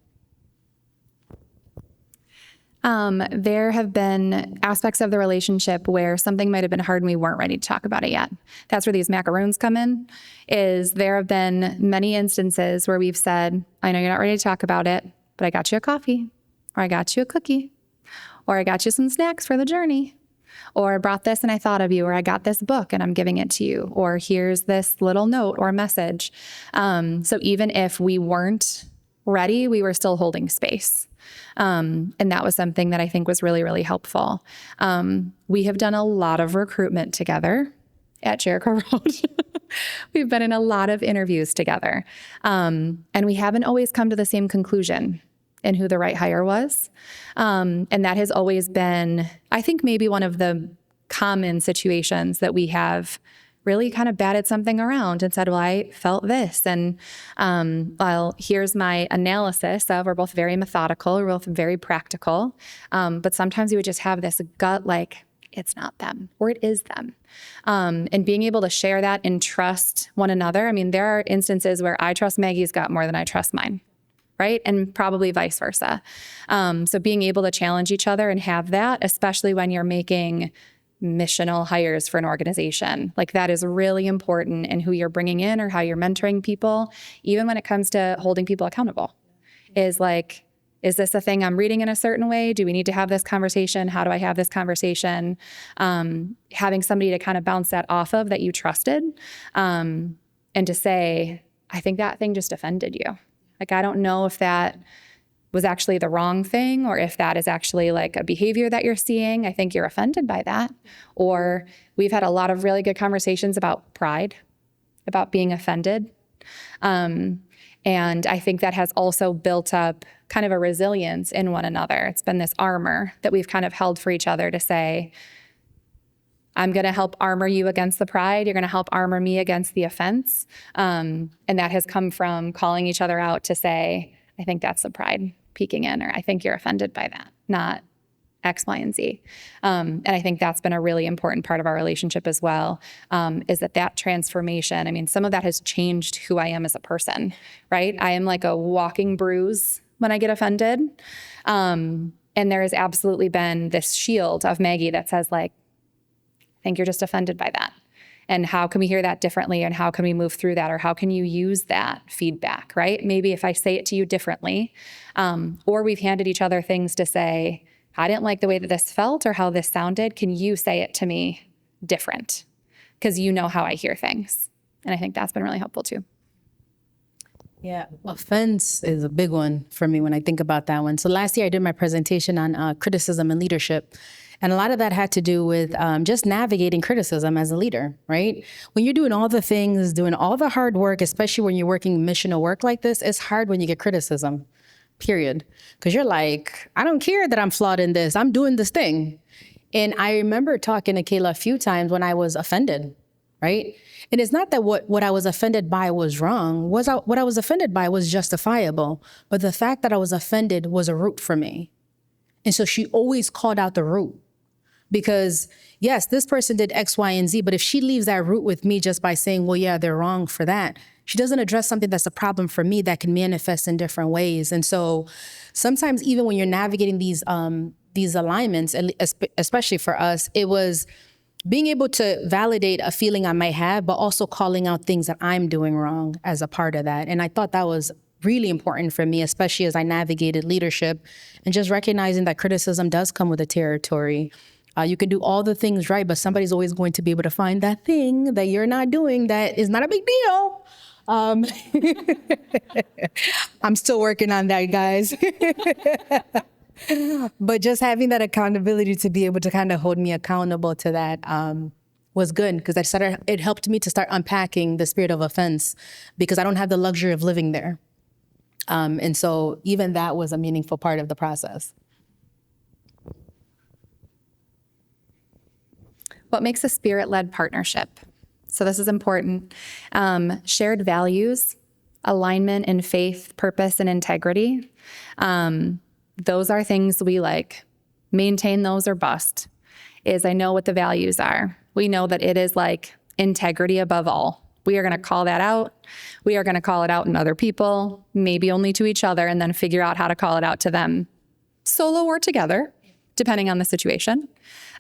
There have been aspects of the relationship where something might have been hard and we weren't ready to talk about it yet. That's where these macaroons come in. Is there have been many instances where we've said, I know you're not ready to talk about it, but I got you a coffee, or I got you a cookie, or I got you some snacks for the journey, or I brought this and I thought of you, or I got this book and I'm giving it to you, or here's this little note or message. So even if we weren't ready, we were still holding space. And that was something that I think was really, really helpful. We have done a lot of recruitment together at Jericho Road. We've been in a lot of interviews together. And we haven't always come to the same conclusion in who the right hire was. And that has always been, I think, maybe one of the common situations that we have really kind of batted something around and said, well, I felt this. And well, here's my analysis of, we're both very methodical, we're both very practical. But sometimes you would just have this gut, like, it's not them, or it is them. And being able to share that and trust one another. I mean, there are instances where I trust Maggie's gut more than I trust mine, right? And probably vice versa. So being able to challenge each other and have that, especially when you're making missional hires for an organization, like that is really important in who you're bringing in or how you're mentoring people, even when it comes to holding people accountable, is like, is this a thing I'm reading in a certain way? Do we need to have this conversation? How do I have this conversation? Having somebody to kind of bounce that off of that you trusted, and to say, I think that thing just offended you. Like, I don't know if that was actually the wrong thing, or if that is actually like a behavior that you're seeing. I think you're offended by that. Or we've had a lot of really good conversations about pride, about being offended. And I think that has also built up kind of a resilience in one another. It's been this armor that we've kind of held for each other to say, I'm going to help armor you against the pride. You're going to help armor me against the offense. And that has come from calling each other out to say, I think that's the pride peeking in, or I think you're offended by that, not X, Y, and Z. And I think that's been a really important part of our relationship as well, is that transformation. I mean, some of that has changed who I am as a person, right? I am like a walking bruise when I get offended. And there has absolutely been this shield of Maggie that says, like, I think you're just offended by that. And how can we hear that differently? And how can we move through that? Or how can you use that feedback, right? Maybe if I say it to you differently, or we've handed each other things to say, I didn't like the way that this felt or how this sounded. Can you say it to me different because you know how I hear things. And I think that's been really helpful too. Yeah, offense is a big one for me when I think about that one. So last year I did my presentation on criticism and leadership. And a lot of that had to do with just navigating criticism as a leader, right? When you're doing all the things, doing all the hard work, especially when you're working missional work like this, it's hard when you get criticism, period. Because you're like, I don't care that I'm flawed in this. I'm doing this thing. And I remember talking to Kayla a few times when I was offended, right? And it's not that what I was offended by was wrong. What I was offended by was justifiable. But the fact that I was offended was a root for me. And so she always called out the root. Because yes, this person did X, Y, and Z, but if she leaves that root with me just by saying, well, yeah, they're wrong for that, she doesn't address something that's a problem for me that can manifest in different ways. And so sometimes even when you're navigating these alignments, especially for us, it was being able to validate a feeling I might have, but also calling out things that I'm doing wrong as a part of that. And I thought that was really important for me, especially as I navigated leadership and just recognizing that criticism does come with the territory. You can do all the things right, but somebody's always going to be able to find that thing that you're not doing that is not a big deal. I'm still working on that, guys. But just having that accountability to be able to kind of hold me accountable to that was good, because it helped me to start unpacking the spirit of offense, because I don't have the luxury of living there. And so even that was a meaningful part of the process. What makes a spirit-led partnership? So this is important. Shared values, alignment in faith, purpose, and integrity. Those are things we like. Maintain those or bust. I know what the values are. We know that it is like integrity above all. We are going to call that out. We are going to call it out in other people, maybe only to each other, and then figure out how to call it out to them, solo or together, depending on the situation.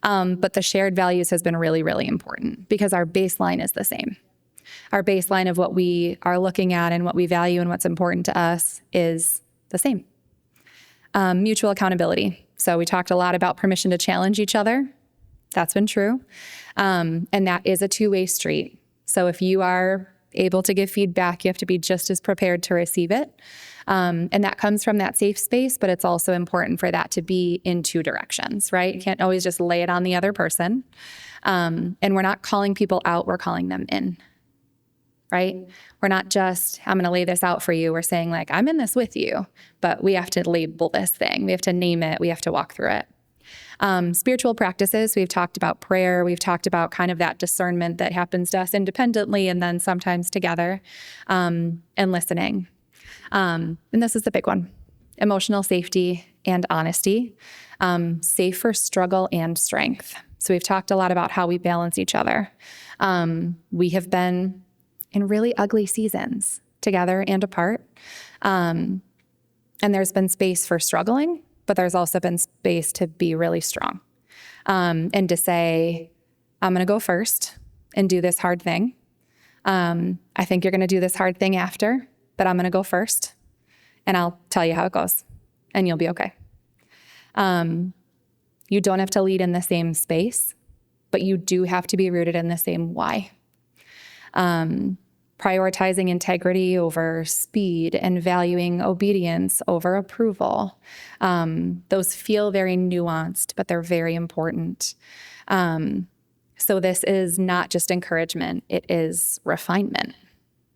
But the shared values has been really, really important because our baseline is the same. Our baseline of what we are looking at and what we value and what's important to us is the same. Mutual accountability. So we talked a lot about permission to challenge each other. That's been true. And that is a two-way street. So if you are able to give feedback, you have to be just as prepared to receive it. And that comes from that safe space, but it's also important for that to be in two directions, right? You can't always just lay it on the other person. And we're not calling people out, we're calling them in, right? We're not just, I'm going to lay this out for you. We're saying like, I'm in this with you, but we have to label this thing. We have to name it. We have to walk through it. Spiritual practices, we've talked about prayer. We've talked about kind of that discernment that happens to us independently and then sometimes together, and listening. And this is the big one, emotional safety and honesty, safe for struggle and strength. So we've talked a lot about how we balance each other. We have been in really ugly seasons together and apart. And there's been space for struggling, but there's also been space to be really strong, and to say, I'm going to go first and do this hard thing. I think you're going to do this hard thing after, but I'm going to go first and I'll tell you how it goes and you'll be okay. You don't have to lead in the same space, but you do have to be rooted in the same why. Prioritizing integrity over speed and valuing obedience over approval. Those feel very nuanced, but they're very important. So this is not just encouragement, it is refinement.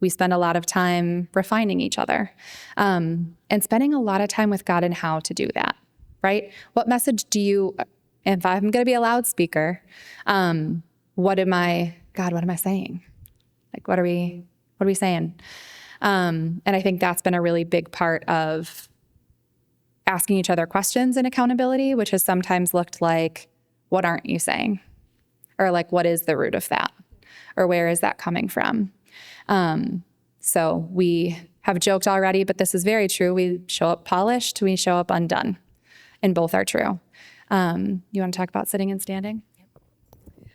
We spend a lot of time refining each other, and spending a lot of time with God in how to do that, right? What message do you, if I'm going to be a loudspeaker, what am I saying? Like, what are we saying? And I think that's been a really big part of asking each other questions in accountability, which has sometimes looked like, what aren't you saying? Or like, what is the root of that? Or where is that coming from? So we have joked already, but this is very true. We show up polished, we show up undone, and both are true. You want to talk about sitting and standing?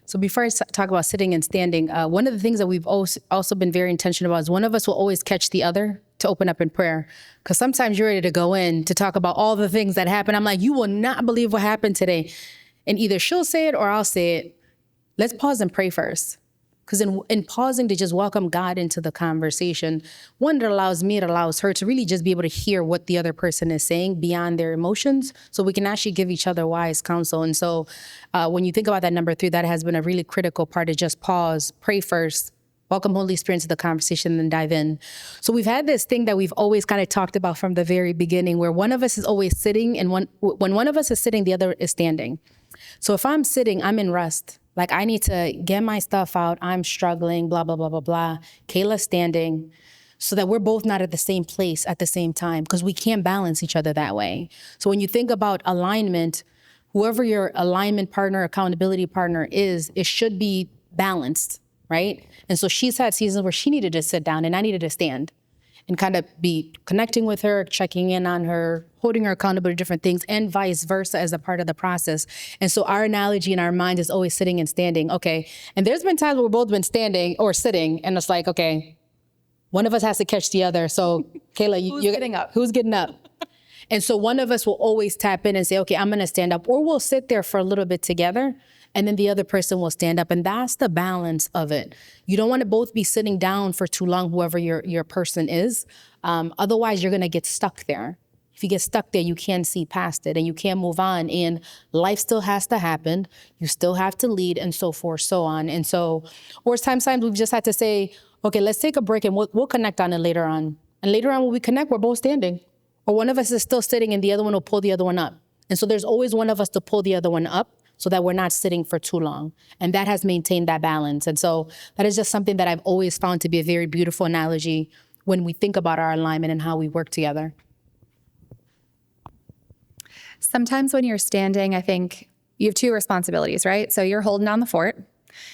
So before I talk about sitting and standing, one of the things that we've also been very intentional about is one of us will always catch the other to open up in prayer. Because sometimes you're ready to go in to talk about all the things that happen. I'm like, you will not believe what happened today. And either she'll say it or I'll say it. let's pause and pray first. Because in pausing to just welcome God into the conversation, one, it allows her to really just be able to hear what the other person is saying beyond their emotions, so we can actually give each other wise counsel. And so when you think about that number 3, that has been a really critical part, to just pause, pray first, welcome Holy Spirit into the conversation, and then dive in. So we've had this thing that we've always kind of talked about from the very beginning, where one of us is always sitting, and when one of us is sitting, the other is standing. So if I'm sitting, I'm in rest. Like, I need to get my stuff out. I'm struggling, blah, blah, blah, blah, blah. Kayla's standing, so that we're both not at the same place at the same time, because we can't balance each other that way. So when you think about alignment, whoever your alignment partner, accountability partner is, it should be balanced, right? And so she's had seasons where she needed to sit down and I needed to stand and kind of be connecting with her, checking in on her, holding her accountable to different things, and vice versa as a part of the process. And so our analogy in our mind is always sitting and standing. Okay. And there's been times where we've both been standing or sitting, and it's like, okay, one of us has to catch the other. So Kayla, you're getting up. Who's getting up? And so one of us will always tap in and say, okay, I'm going to stand up, or we'll sit there for a little bit together, and then the other person will stand up. And that's the balance of it. You don't want to both be sitting down for too long, whoever your person is. Otherwise, you're going to get stuck there. If you get stuck there, you can't see past it and you can't move on. And life still has to happen. You still have to lead, and so forth, so on. And so, or sometimes we've just had to say, okay, let's take a break and we'll connect on it later on. And later on when we connect, we're both standing. Or one of us is still sitting and the other one will pull the other one up. And so there's always one of us to pull the other one up, so that we're not sitting for too long. And that has maintained that balance. And so that is just something that I've always found to be a very beautiful analogy when we think about our alignment and how we work together. Sometimes when you're standing, I think you have 2 responsibilities, right? So you're holding down the fort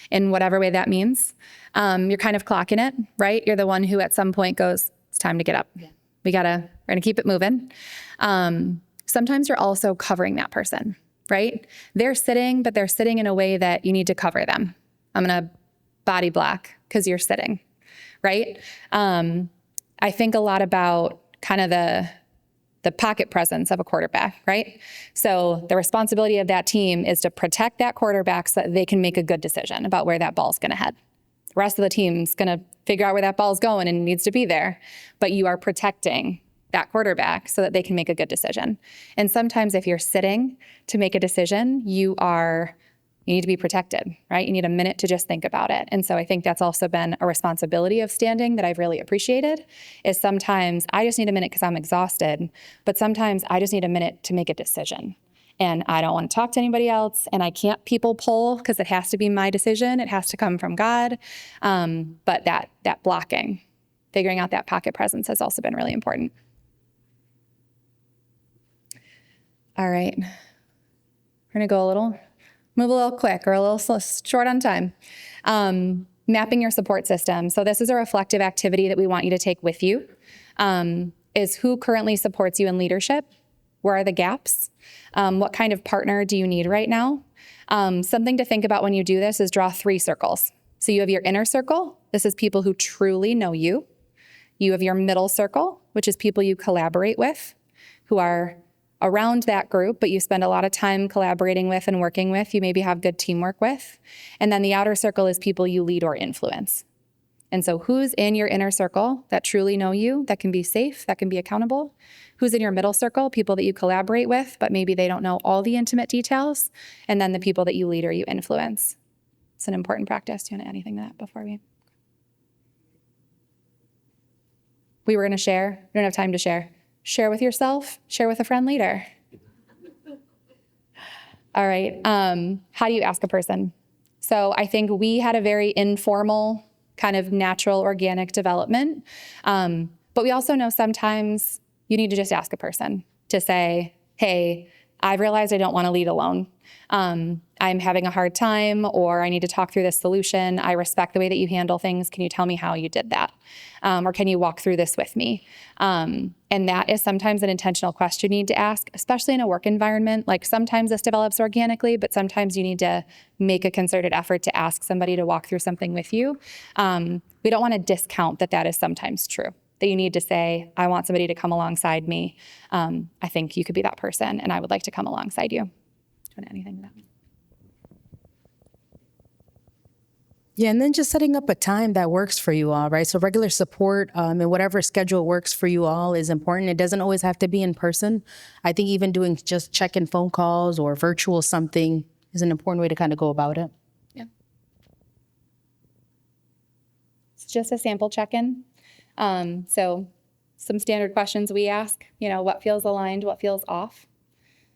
in whatever way that means. You're kind of clocking it, right? You're the one who at some point goes, it's time to get up. Yeah. We're gonna keep it moving. Sometimes you're also covering that person, right? They're sitting, but they're sitting in a way that you need to cover them. I'm gonna body block because you're sitting, right? I think a lot about kind of the pocket presence of a quarterback, right? So the responsibility of that team is to protect that quarterback so that they can make a good decision about where that ball's gonna head. The rest of the team's gonna figure out where that ball's going and it needs to be there, but you are protecting that quarterback so that they can make a good decision. And sometimes if you're sitting to make a decision, you need to be protected, right? You need a minute to just think about it. And so I think that's also been a responsibility of standing that I've really appreciated, is sometimes I just need a minute because I'm exhausted, but sometimes I just need a minute to make a decision. And I don't want to talk to anybody else, and I can't people pull because it has to be my decision. It has to come from God. But that blocking, figuring out that pocket presence has also been really important. All right, we're gonna move a little quick or a little short on time. Mapping your support system. So this is a reflective activity that we want you to take with you. Is who currently supports you in leadership? Where are the gaps? What kind of partner do you need right now? Something to think about when you do this is draw 3 circles. So you have your inner circle. This is people who truly know you. You have your middle circle, which is people you collaborate with, who are around that group, but you spend a lot of time collaborating with and working with, you maybe have good teamwork with. And then the outer circle is people you lead or influence. And so who's in your inner circle that truly know you, that can be safe, that can be accountable? Who's in your middle circle? People that you collaborate with, but maybe they don't know all the intimate details. And then the people that you lead or you influence. It's an important practice. Do you want to add anything to that before we were going to share? We don't have time to share. Share with yourself, share with a friend leader. All right, how do you ask a person? So I think we had a very informal, kind of natural, organic development. But we also know sometimes you need to just ask a person to say, hey, I've realized I don't want to lead alone. I'm having a hard time, or I need to talk through this solution. I respect the way that you handle things. Can you tell me how you did that? Or can you walk through this with me? And that is sometimes an intentional question you need to ask, especially in a work environment. Like sometimes this develops organically, but sometimes you need to make a concerted effort to ask somebody to walk through something with you. We don't want to discount that is sometimes true, that you need to say, I want somebody to come alongside me. I think you could be that person, and I would like to come alongside you. Do you want to add anything to that? Yeah, and then just setting up a time that works for you all, right? So regular support and whatever schedule works for you all is important. It doesn't always have to be in person. I think even doing just check-in phone calls or virtual something is an important way to kind of go about it. Yeah. It's just a sample check-in. So some standard questions we ask, what feels aligned, what feels off?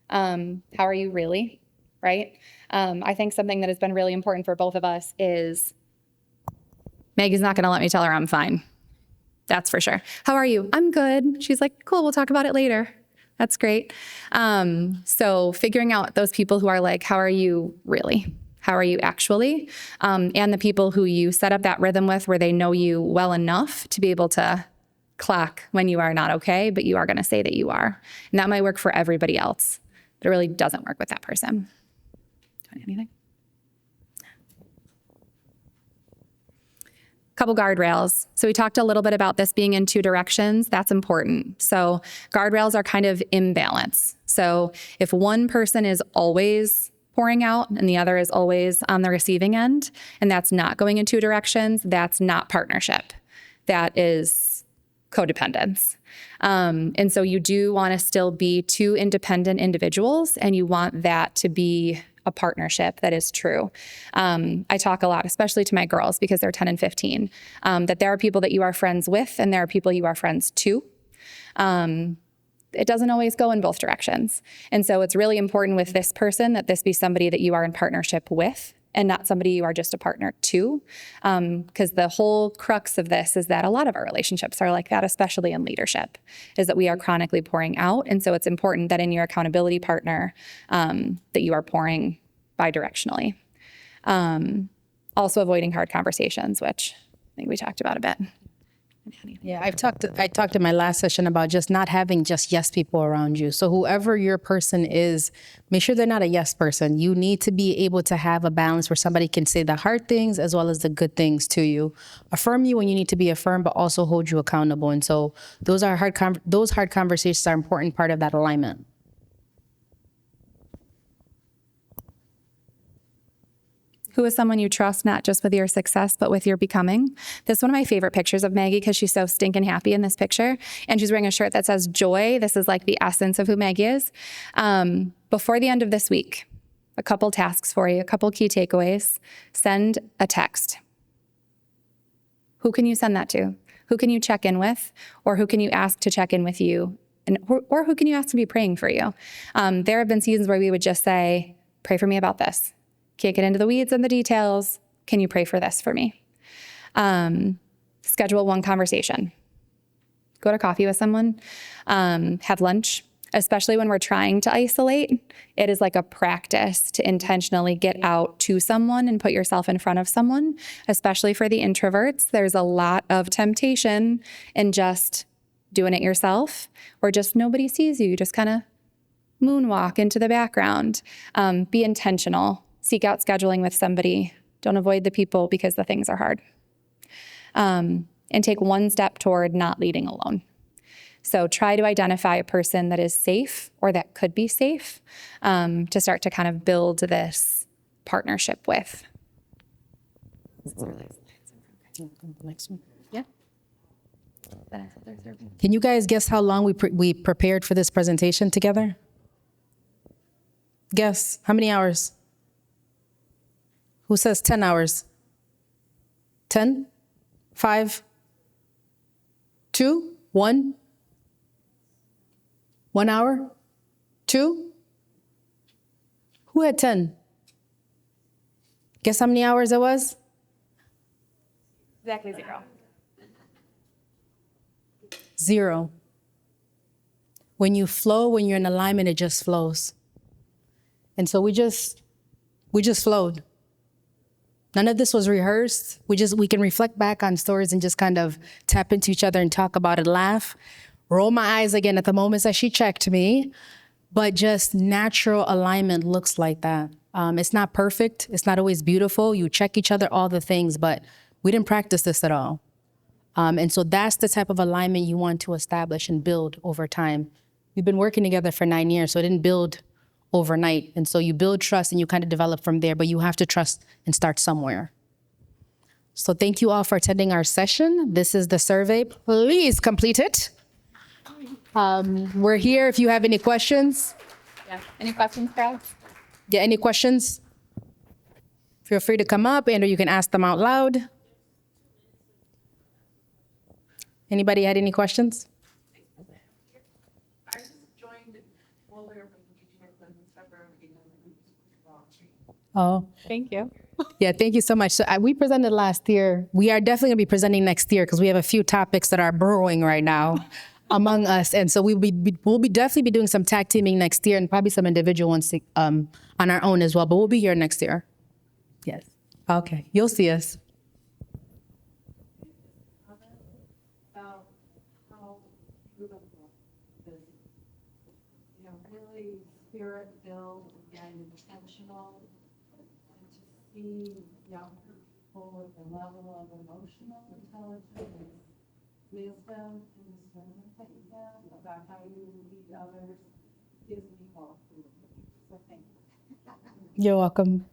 How are you really, right? I think something that has been really important for both of us is Maggie's not going to let me tell her I'm fine. That's for sure. How are you? I'm good. She's like, cool, we'll talk about it later. That's great. So figuring out those people who are like, how are you really? How are you actually? And the people who you set up that rhythm with where they know you well enough to be able to clock when you are not okay, but you are going to say that you are. And that might work for everybody else, but it really doesn't work with that person. Anything? Couple guardrails. So we talked a little bit about this being in two directions. That's important. So guardrails are kind of imbalance. So if one person is always pouring out and the other is always on the receiving end, and that's not going in two directions, that's not partnership. That is codependence. And so you do want to still be two independent individuals, and you want that to be a partnership that is true. I talk a lot, especially to my girls, because they're 10 and 15, that there are people that you are friends with and there are people you are friends to. It doesn't always go in both directions. And so it's really important with this person that this be somebody that you are in partnership with and not somebody you are just a partner to. Because the whole crux of this is that a lot of our relationships are like that, especially in leadership, is that we are chronically pouring out. And so it's important that in your accountability partner, that you are pouring bidirectionally. Also avoiding hard conversations, which I think we talked about a bit. Yeah, I talked in my last session about just not having just yes people around you. So whoever your person is, make sure they're not a yes person. You need to be able to have a balance where somebody can say the hard things as well as the good things to you. Affirm you when you need to be affirmed, but also hold you accountable. And so those hard conversations are an important part of that alignment. Who is someone you trust, not just with your success, but with your becoming? This is one of my favorite pictures of Maggie because she's so stinking happy in this picture. And she's wearing a shirt that says joy. This is like the essence of who Maggie is. Before the end of this week, a couple tasks for you, a couple key takeaways. Send a text. Who can you send that to? Who can you check in with? Or who can you ask to check in with you? Or who can you ask to be praying for you? There have been seasons where we would just say, pray for me about this. Can't get into the weeds and the details. Can you pray for this for me? Schedule one conversation. Go to coffee with someone. Have lunch, especially when we're trying to isolate. It is like a practice to intentionally get out to someone and put yourself in front of someone, especially for the introverts. There's a lot of temptation in just doing it yourself or just nobody sees you. You just kind of moonwalk into the background. Be intentional. Seek out scheduling with somebody. Don't avoid the people because the things are hard. And take one step toward not leading alone. So try to identify a person that is safe or that could be safe to start to kind of build this partnership with. Yeah. Can you guys guess how long we prepared for this presentation together? Guess, how many hours? Who says 10 hours? 10? 5? 2? 1? 1 hour? 2? Who had 10? Guess how many hours it was? Exactly 0. 0. When you flow, when you're in alignment, it just flows. And so we just flowed. None of this was rehearsed. We can reflect back on stories and just kind of tap into each other and talk about it, laugh, roll my eyes again at the moments that she checked me. But just natural alignment looks like that. It's not perfect. It's not always beautiful. You check each other, all the things, but we didn't practice this at all. And so that's the type of alignment you want to establish and build over time. We've been working together for 9 years, so it didn't build overnight. And so you build trust and you kind of develop from there, but you have to trust and start somewhere. So thank you all for attending our session. This is the survey. Please complete it. We're here if you have any questions. Yeah. Any questions, guys? Yeah, any questions? Feel free to come up, and or you can ask them out loud. Anybody had any questions? I just joined earlier from Oh, Thank you. yeah, thank you so much. So we presented last year. We are definitely going to be presenting next year because we have a few topics that are brewing right now among us. And so we'll be definitely be doing some tag teaming next year and probably some individual ones on our own as well. But we'll be here next year. Yes. Okay. You'll see us. about how beautiful this, really spirit-filled and intentional, and to see young people with a level of emotional intelligence, wisdom, and discernment that you have about how you lead others gives me hope. So thank you. You're welcome.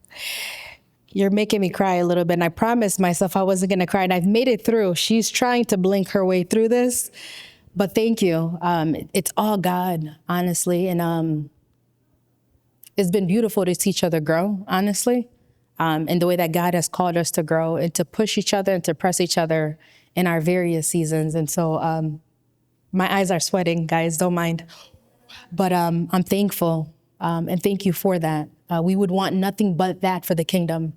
You're making me cry a little bit. And I promised myself I wasn't going to cry. And I've made it through. She's trying to blink her way through this. But thank you. It's all God, honestly. And it's been beautiful to see each other grow, honestly. And the way that God has called us to grow and to push each other and to press each other in our various seasons. And so my eyes are sweating, guys, don't mind. But I'm thankful. And thank you for that. We would want nothing but that for the kingdom.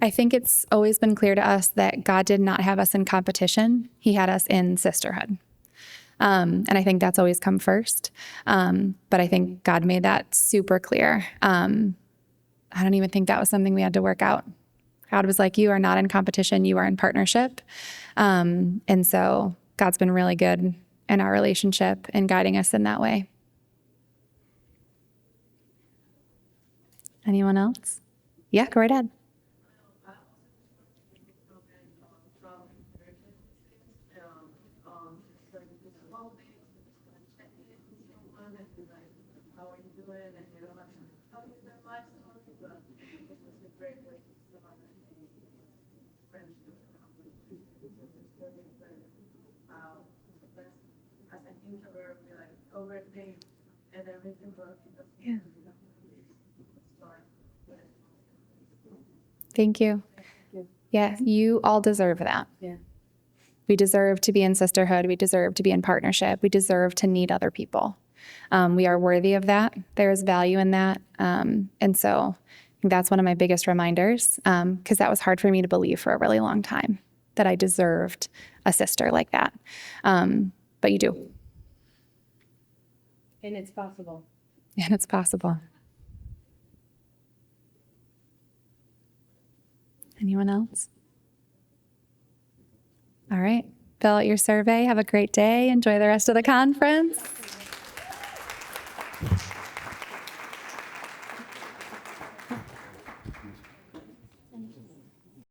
I think it's always been clear to us that God did not have us in competition. He had us in sisterhood. And I think that's always come first. But I think God made that super clear. I don't even think that was something we had to work out. God was like, you are not in competition, you are in partnership. And so God's been really good in our relationship and guiding us in that way. Anyone else? Yeah, go right ahead. Yeah. Thank you. Yeah, you all deserve that. Yeah. We deserve to be in sisterhood. We deserve to be in partnership. We deserve to need other people. We are worthy of that. There is value in that. And so I think that's one of my biggest reminders, because that was hard for me to believe for a really long time, that I deserved a sister like that. But you do. And it's possible. And it's possible. Anyone else? All right. Fill out your survey. Have a great day. Enjoy the rest of the conference.